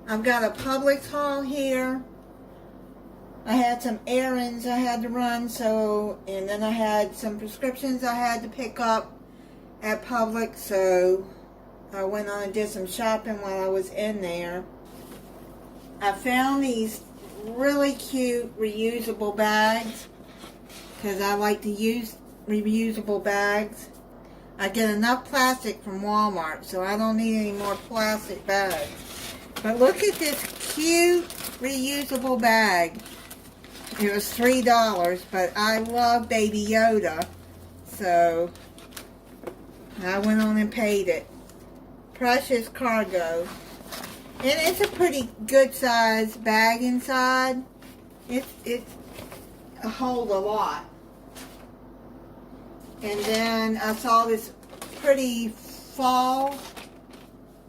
I've got a Publix haul here. I had some errands I had to run, and then I had some prescriptions I had to pick up at Publix, so I went on and did some shopping while I was in there. I found these really cute reusable bags because I like to use reusable bags. I get enough plastic from Walmart, so I don't need any more plastic bags. But look at this cute reusable bag. It was $3, but I love Baby Yoda, so I went on and paid it. Precious Cargo. And it's a pretty good size bag inside. It holds a lot. And then I saw this pretty fall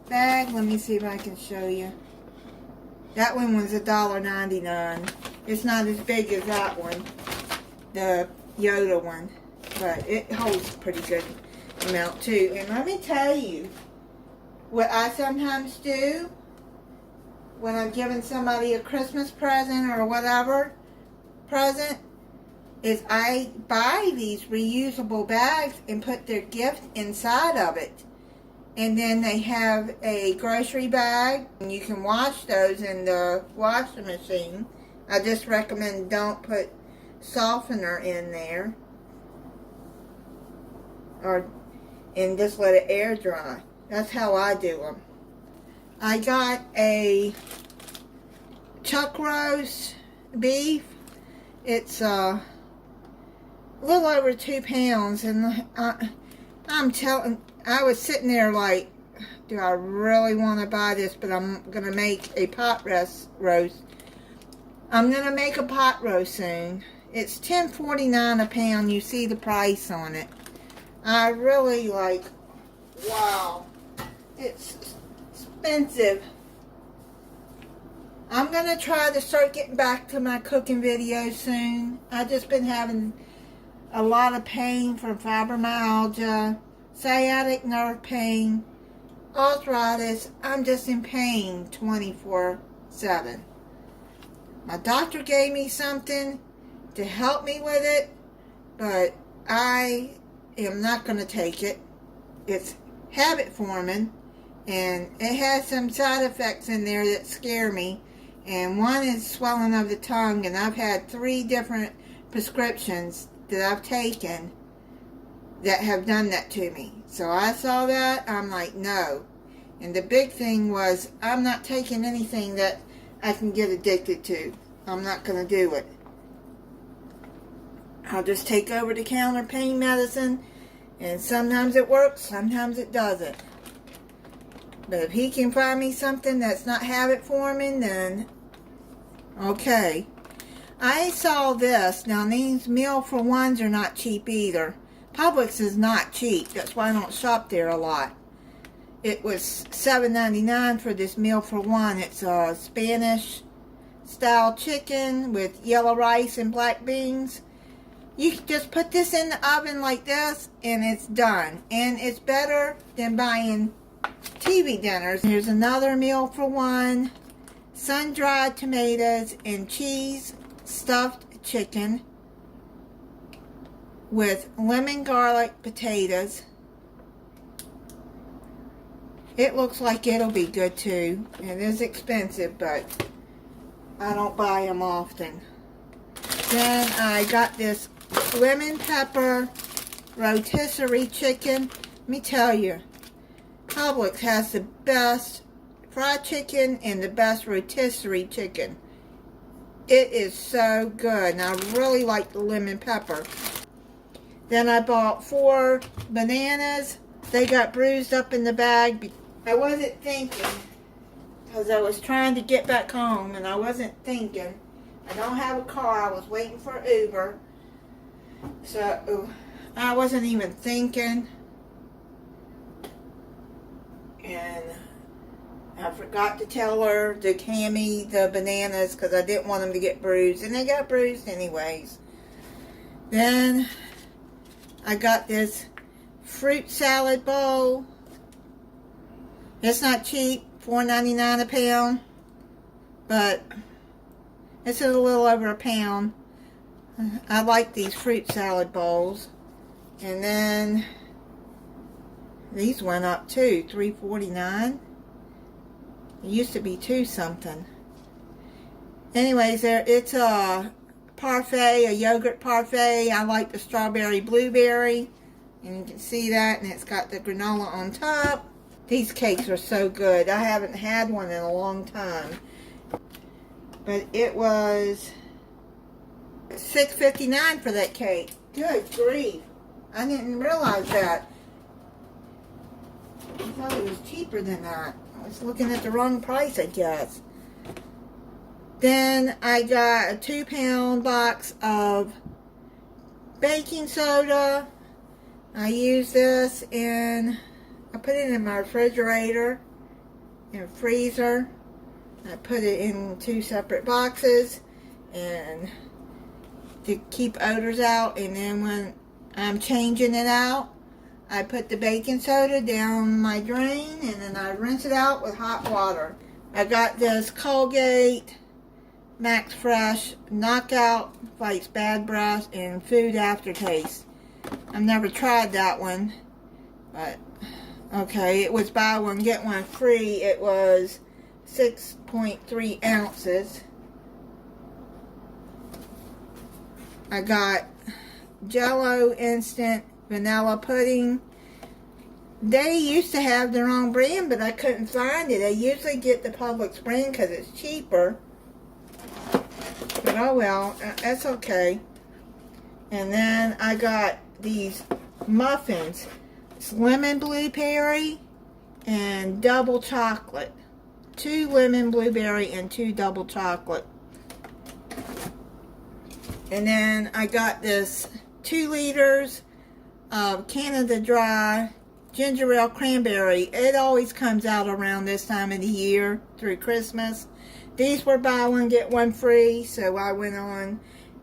bag. Let me see if I can show you. That one was $1.99. It's not as big as that one, the Yoda one, but it holds a pretty good amount too. And let me tell you, what I sometimes do when I'm giving somebody a Christmas present or whatever present is I buy these reusable bags and put their gift inside of it. And then they have a grocery bag, and you can wash those in the washing machine. I just recommend don't put softener in there, and just let it air dry. That's how I do them. I got a chuck roast beef. It's a little over 2 pounds, and I was sitting there like, do I really want to buy this? But I'm going to make a pot roast. I'm going to make a pot roast soon. It's $10.49 a pound. You see the price on it. I really wow. It's expensive. I'm going to try to start getting back to my cooking videos soon. I've just been having a lot of pain from fibromyalgia, sciatic nerve pain, arthritis. I'm just in pain 24/7. My doctor gave me something to help me with it, but I am not going to take it. It's habit forming, and it has some side effects in there that scare me. And one is swelling of the tongue, and I've had 3 different prescriptions that I've taken that have done that to me. So I saw that, I'm like, no. And the big thing was, I'm not taking anything that I can get addicted to. I'm not going to do it. I'll just take over-the-counter pain medicine, and sometimes it works, sometimes it doesn't. But if he can find me something that's not habit forming, then okay. I saw this. Now, these meal for ones are not cheap either. Publix is not cheap. That's why I don't shop there a lot. It was $7.99 for this meal for one. It's a Spanish style chicken with yellow rice and black beans. You can just put this in the oven like this and it's done. And it's better than buying TV dinners. Here's another meal for one. Sun-dried tomatoes and cheese stuffed chicken with lemon garlic potatoes. It looks like it'll be good too. It is expensive, but I don't buy them often. Then I got this lemon pepper rotisserie chicken. Let me tell you, Publix has the best fried chicken and the best rotisserie chicken. It is so good, and I really like the lemon pepper. Then I bought 4 bananas. They got bruised up in the bag. I wasn't thinking, because I was trying to get back home, and I wasn't thinking. I don't have a car. I was waiting for Uber. So I wasn't even thinking. And I forgot to tell her to hand me the bananas because I didn't want them to get bruised. And they got bruised anyways. Then I got this fruit salad bowl. It's not cheap. $4.99 a pound. but this is a little over a pound. I like these fruit salad bowls. And then these went up too, $3.49. It used to be $2 something. Anyways, it's a parfait, a yogurt parfait. I like the strawberry blueberry. And you can see that, and it's got the granola on top. These cakes are so good. I haven't had one in a long time. But it was $6.59 for that cake. Good grief. I didn't realize that. I thought it was cheaper than that. I was looking at the wrong price, I guess. Then I got a 2-pound box of baking soda. I use this I put it in my refrigerator and freezer. I put it in 2 separate boxes and to keep odors out. And then when I'm changing it out, I put the baking soda down my drain and then I rinse it out with hot water. I got this Colgate Max Fresh Knockout Fights Bad Breath and Food Aftertaste. I've never tried that one, but okay, it was buy one get one free. It was 6.3 ounces. I got Jell-O Instant Vanilla Pudding. They used to have their own brand, but I couldn't find it. I usually get the Publix brand because it's cheaper. But oh well, that's okay. And then I got these muffins. It's lemon blueberry and double chocolate. 2 lemon blueberry and 2 double chocolate. And then I got this 2 liters of Canada Dry ginger ale cranberry. It always comes out around this time of the year through Christmas. These were buy one get one free, so I went on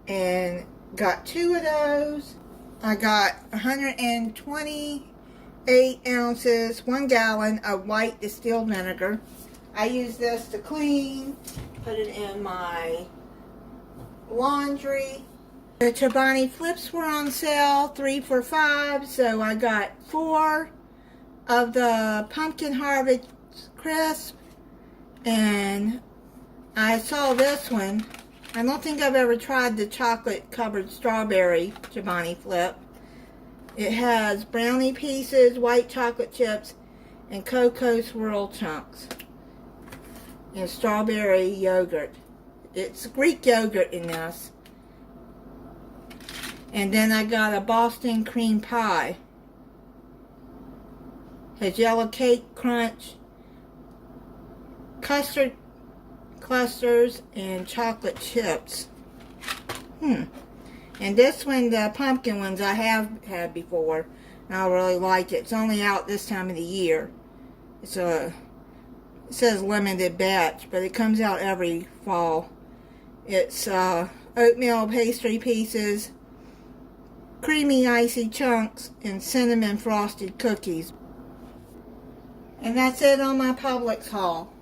and got 2 of those. I got 128 ounces, 1 gallon of white distilled vinegar. I use this to clean, put it in my laundry. The Chobani Flips were on sale, 3 for $5, so I got 4 of the Pumpkin Harvest Crisp, and I saw this one. I don't think I've ever tried the chocolate covered strawberry Chobani Flip. It has brownie pieces, white chocolate chips, and cocoa swirl chunks, and strawberry yogurt. It's Greek yogurt in this. And then I got a Boston cream pie. Has yellow cake crunch, custard clusters, and chocolate chips. And this one, the pumpkin ones, I have had before, and I really like it. It's only out this time of the year. It says limited batch, but it comes out every fall. It's oatmeal pastry pieces, creamy icy chunks, and cinnamon frosted cookies. And that's it on my Publix haul.